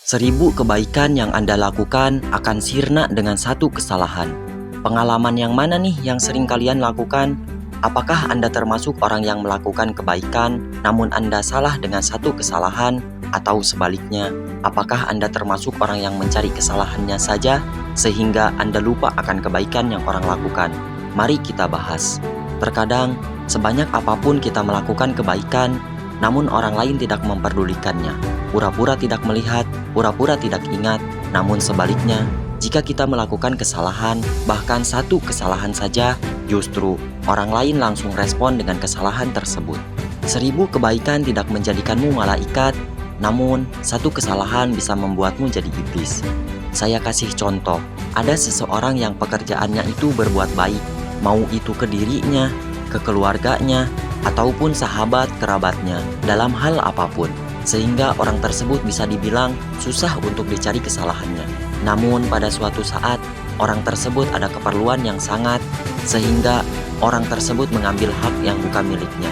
1000 kebaikan yang Anda lakukan akan sirna dengan satu kesalahan. Pengalaman yang mana nih yang sering kalian lakukan? Apakah Anda termasuk orang yang melakukan kebaikan, namun Anda salah dengan satu kesalahan? Atau sebaliknya, apakah Anda termasuk orang yang mencari kesalahannya saja, sehingga Anda lupa akan kebaikan yang orang lakukan? Mari kita bahas. Terkadang, sebanyak apapun kita melakukan kebaikan, namun orang lain tidak memperdulikannya. Pura-pura tidak melihat, pura-pura tidak ingat. Namun sebaliknya, jika kita melakukan kesalahan, bahkan satu kesalahan saja, justru orang lain langsung respon dengan kesalahan tersebut. 1000 kebaikan tidak menjadikanmu malaikat, namun satu kesalahan bisa membuatmu jadi iblis. Saya kasih contoh, ada seseorang yang pekerjaannya itu berbuat baik, mau itu ke dirinya, ke keluarganya, ataupun sahabat kerabatnya, dalam hal apapun, sehingga orang tersebut bisa dibilang susah untuk dicari kesalahannya. Namun pada suatu saat, orang tersebut ada keperluan yang sangat, sehingga orang tersebut mengambil hak yang bukan miliknya,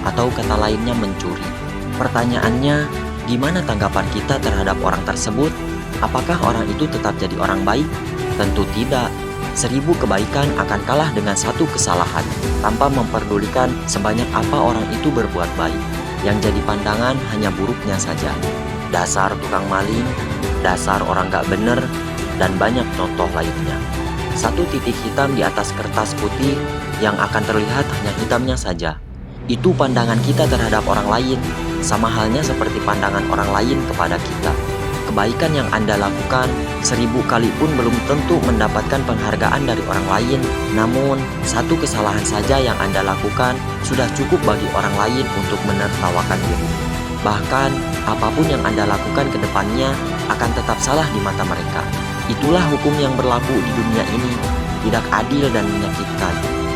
atau kata lainnya mencuri. Pertanyaannya, gimana tanggapan kita terhadap orang tersebut? Apakah orang itu tetap jadi orang baik? Tentu tidak. 1000 kebaikan akan kalah dengan satu kesalahan, tanpa memperdulikan sebanyak apa orang itu berbuat baik. Yang jadi pandangan hanya buruknya saja. Dasar tukang maling, dasar orang gak bener, dan banyak contoh lainnya. Satu titik hitam di atas kertas putih yang akan terlihat hanya hitamnya saja. Itu pandangan kita terhadap orang lain, sama halnya seperti pandangan orang lain kepada kita. Kebaikan yang Anda lakukan 1000 kali pun belum tentu mendapatkan penghargaan dari orang lain. Namun, satu kesalahan saja yang Anda lakukan sudah cukup bagi orang lain untuk menertawakan diri. Bahkan, apapun yang Anda lakukan ke depannya akan tetap salah di mata mereka. Itulah hukum yang berlaku di dunia ini, tidak adil dan menyakitkan.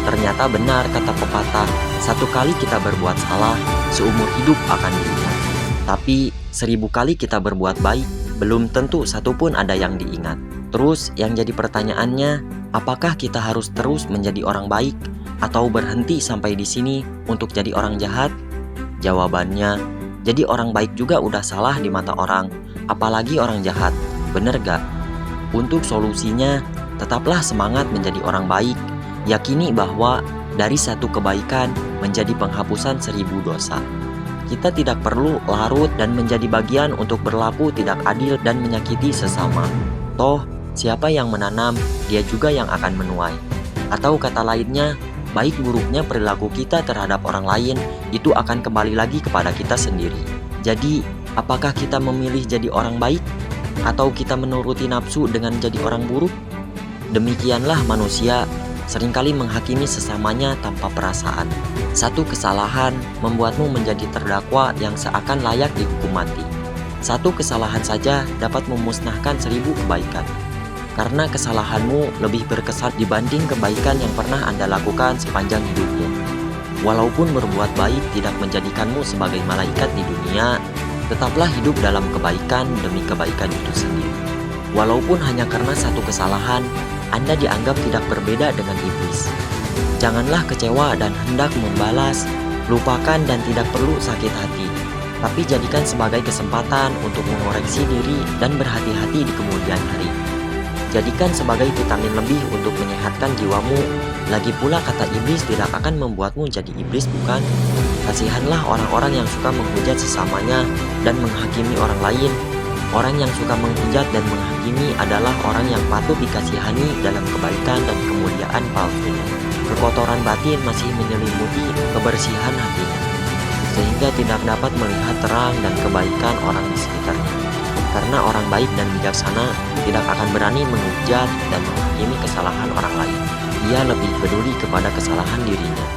Ternyata benar kata pepatah, satu kali kita berbuat salah, seumur hidup akan diingat. Tapi 1000 kali kita berbuat baik, belum tentu satupun ada yang diingat. Terus yang jadi pertanyaannya, apakah kita harus terus menjadi orang baik atau berhenti sampai di sini untuk jadi orang jahat? Jawabannya, jadi orang baik juga udah salah di mata orang, apalagi orang jahat. Bener gak? Untuk solusinya, tetaplah semangat menjadi orang baik. Yakini bahwa dari satu kebaikan menjadi penghapusan 1000 dosa. Kita tidak perlu larut dan menjadi bagian untuk berlaku tidak adil dan menyakiti sesama. Toh, siapa yang menanam, dia juga yang akan menuai. Atau kata lainnya, baik buruknya perilaku kita terhadap orang lain, itu akan kembali lagi kepada kita sendiri. Jadi, apakah kita memilih jadi orang baik? Atau kita menuruti nafsu dengan jadi orang buruk? Demikianlah manusia, seringkali menghakimi sesamanya tanpa perasaan. Satu kesalahan membuatmu menjadi terdakwa yang seakan layak dihukum mati. Satu kesalahan saja dapat memusnahkan 1000 kebaikan. Karena kesalahanmu lebih berkesan dibanding kebaikan yang pernah Anda lakukan sepanjang hidupmu. Walaupun berbuat baik tidak menjadikanmu sebagai malaikat di dunia, tetaplah hidup dalam kebaikan demi kebaikan itu sendiri. Walaupun hanya karena satu kesalahan, Anda dianggap tidak berbeda dengan iblis. Janganlah kecewa dan hendak membalas, lupakan dan tidak perlu sakit hati. Tapi jadikan sebagai kesempatan untuk mengoreksi diri dan berhati-hati di kemudian hari. Jadikan sebagai vitamin lebih untuk menyehatkan jiwamu. Lagi pula kata iblis tidak akan membuatmu jadi iblis, bukan? Kasihanlah orang-orang yang suka menghujat sesamanya dan menghakimi orang lain. Orang yang suka menghujat dan menghakimi adalah orang yang patut dikasihani dalam kebaikan dan kemuliaan palsunya. Kekotoran batin masih menyelimuti kebersihan hatinya, sehingga tidak dapat melihat terang dan kebaikan orang di sekitarnya. Karena orang baik dan bijaksana tidak akan berani menghujat dan menghakimi kesalahan orang lain. Ia lebih peduli kepada kesalahan dirinya.